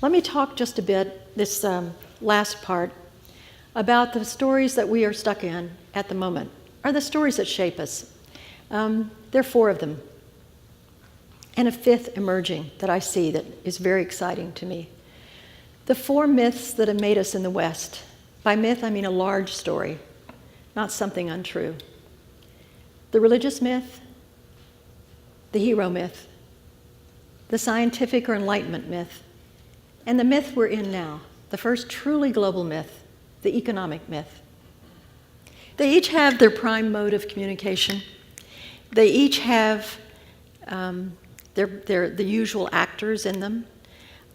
Let me talk just a bit, this last part, about the stories that we are stuck in at the moment, are the stories that shape us. There are 4 of them, and a 5th emerging that I see that is very exciting to me. The 4 myths that have made us in the West. By myth, I mean a large story, not something untrue. The religious myth, the hero myth, the scientific or enlightenment myth, and the myth we're in now, the first truly global myth, the economic myth. They each have their prime mode of communication. They each have the usual actors in them.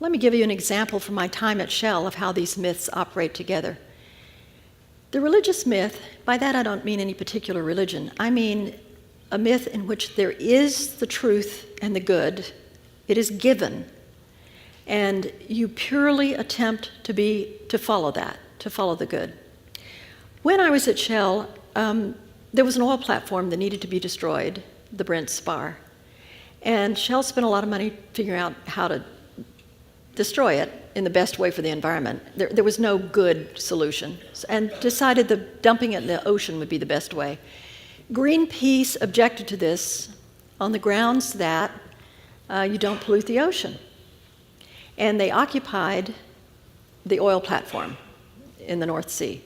Let me give you an example from my time at Shell of how these myths operate together. The religious myth, by that I don't mean any particular religion. I mean a myth in which there is the truth and the good. It is given. And you purely attempt to follow that, to follow the good. When I was at Shell, there was an oil platform that needed to be destroyed, the Brent Spar. And Shell spent a lot of money figuring out how to destroy it in the best way for the environment. There was no good solution, and decided that dumping it in the ocean would be the best way. Greenpeace objected to this on the grounds that you don't pollute the ocean. And they occupied the oil platform in the North Sea.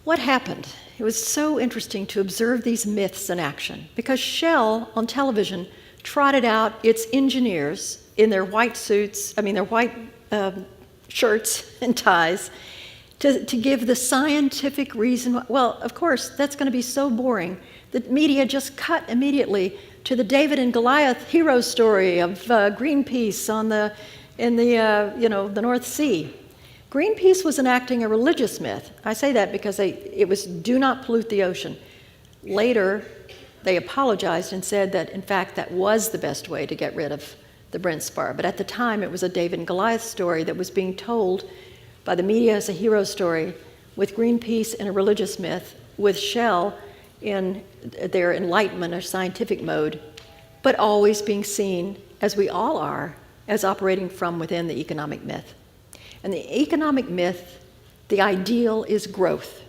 What happened? It was so interesting to observe these myths in action, because Shell on television trotted out its engineers in their white suits, their white shirts and ties, to give the scientific reason. Well, of course, that's going to be so boring. The media just cut immediately to the David and Goliath hero story of Greenpeace in the North Sea. Greenpeace was enacting a religious myth. I say that because it was do not pollute the ocean. Later, they apologized and said that, in fact, that was the best way to get rid of the Brent Spar. But at the time, it was a David and Goliath story that was being told by the media as a hero story, with Greenpeace in a religious myth, with Shell in their enlightenment or scientific mode, but always being seen, as we all are, as operating from within the economic myth. And the economic myth, the ideal is growth.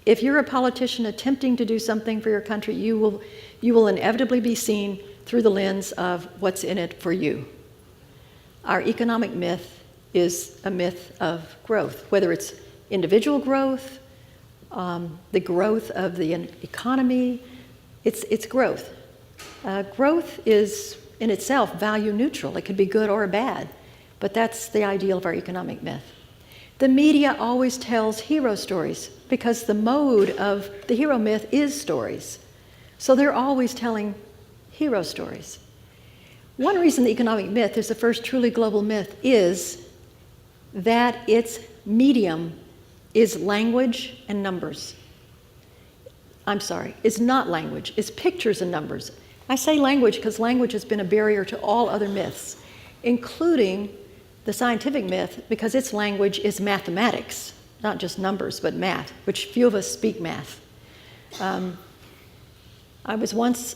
If you're a politician attempting to do something for your country, you will inevitably be seen through the lens of what's in it for you. Our economic myth is a myth of growth, whether it's individual growth, the growth of the economy, it's growth. Growth is in itself value neutral. It could be good or bad, but that's the ideal of our economic myth. The media always tells hero stories because the mode of the hero myth is stories. So they're always telling hero stories. One reason the economic myth is the first truly global myth is that its medium is language and numbers. I'm sorry, it's not language, it's pictures and numbers. I say language because language has been a barrier to all other myths, including the scientific myth, because its language is mathematics, not just numbers, but math, which few of us speak math. I was once,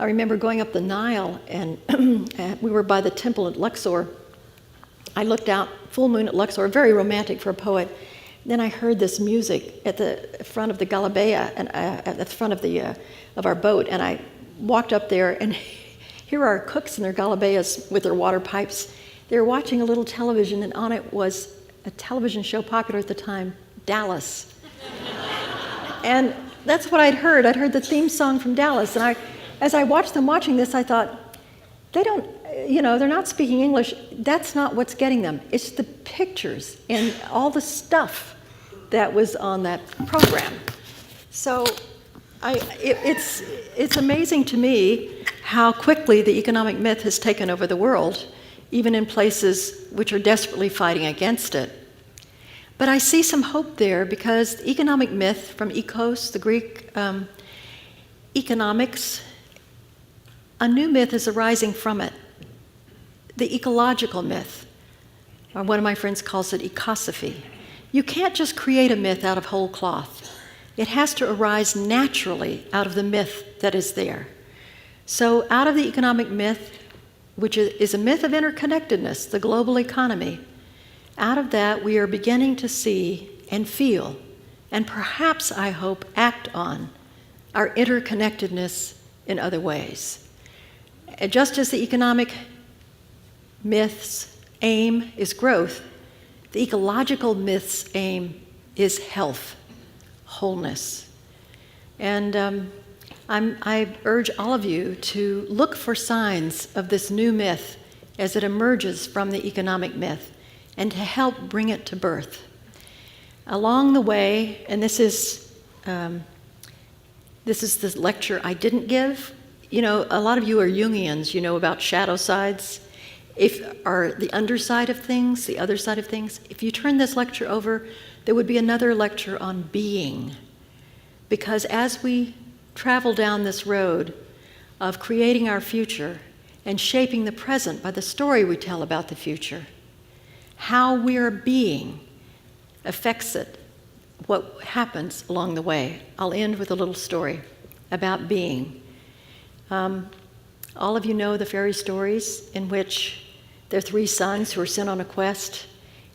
I remember going up the Nile, and we were by the temple at Luxor. I looked out, full moon at Luxor, very romantic for a poet. Then I heard this music at the front of the Galabea, and at the front of our boat, and I walked up there, and here are cooks in their galabeas with their water pipes. They were watching a little television, and on it was a television show popular at the time, Dallas. And that's what I'd heard. I'd heard the theme song from Dallas, and as I watched them watching this, I thought, they're not speaking English. That's not what's getting them. It's the pictures and all the stuff that was on that program. So it's amazing to me how quickly the economic myth has taken over the world, even in places which are desperately fighting against it. But I see some hope there, because the economic myth from ecos, the Greek economics, a new myth is arising from it. The ecological myth, or one of my friends calls it ecosophy. You can't just create a myth out of whole cloth. It has to arise naturally out of the myth that is there. So out of the economic myth which is a myth of interconnectedness, the global economy. Out of that, we are beginning to see and feel, and perhaps, I hope, act on our interconnectedness in other ways. And just as the economic myth's aim is growth, the ecological myth's aim is health, wholeness. And I urge all of you to look for signs of this new myth as it emerges from the economic myth and to help bring it to birth. Along the way, and this is the lecture I didn't give. You know, a lot of you are Jungians, you know about shadow sides. Are the underside of things, the other side of things. If you turn this lecture over, there would be another lecture on being. Because as we travel down this road of creating our future and shaping the present by the story we tell about the future, how we are being affects it, what happens along the way. I'll end with a little story about being. All of you know the fairy stories in which there are three sons who are sent on a quest,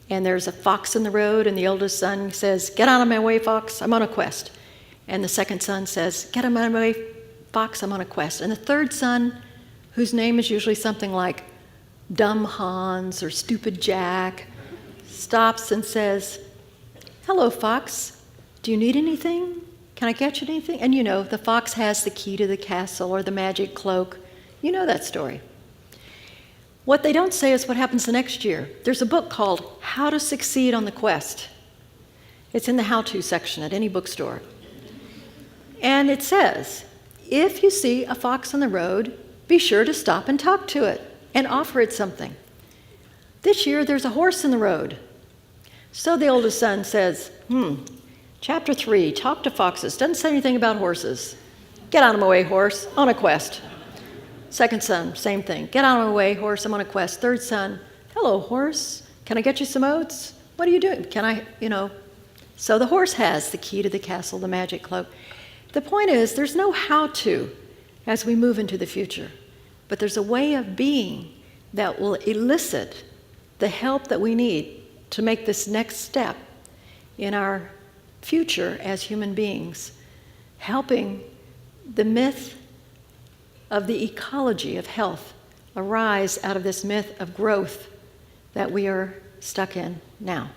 and there's a fox in the road, and the oldest son says, "Get out of my way, fox, I'm on a quest." And the second son says, "Get out of my way, fox, I'm on a quest." And the third son, whose name is usually something like Dumb Hans or Stupid Jack, stops and says, "Hello, fox, do you need anything? Can I get you anything?" And you know, the fox has the key to the castle or the magic cloak. You know that story. What they don't say is what happens the next year. There's a book called How to Succeed on the Quest. It's in the how-to section at any bookstore. And it says, if you see a fox on the road, be sure to stop and talk to it and offer it something. This year, there's a horse in the road. So the oldest son says, Chapter 3, talk to foxes. Doesn't say anything about horses. Get out of my way, horse, on a quest. Second son, same thing. Get out of my way, horse, I'm on a quest. Third son, hello, horse. Can I get you some oats? What are you doing? Can I, So the horse has the key to the castle, the magic cloak. The point is, there's no how-to as we move into the future, but there's a way of being that will elicit the help that we need to make this next step in our future as human beings, helping the myth of the ecology of health arise out of this myth of growth that we are stuck in now.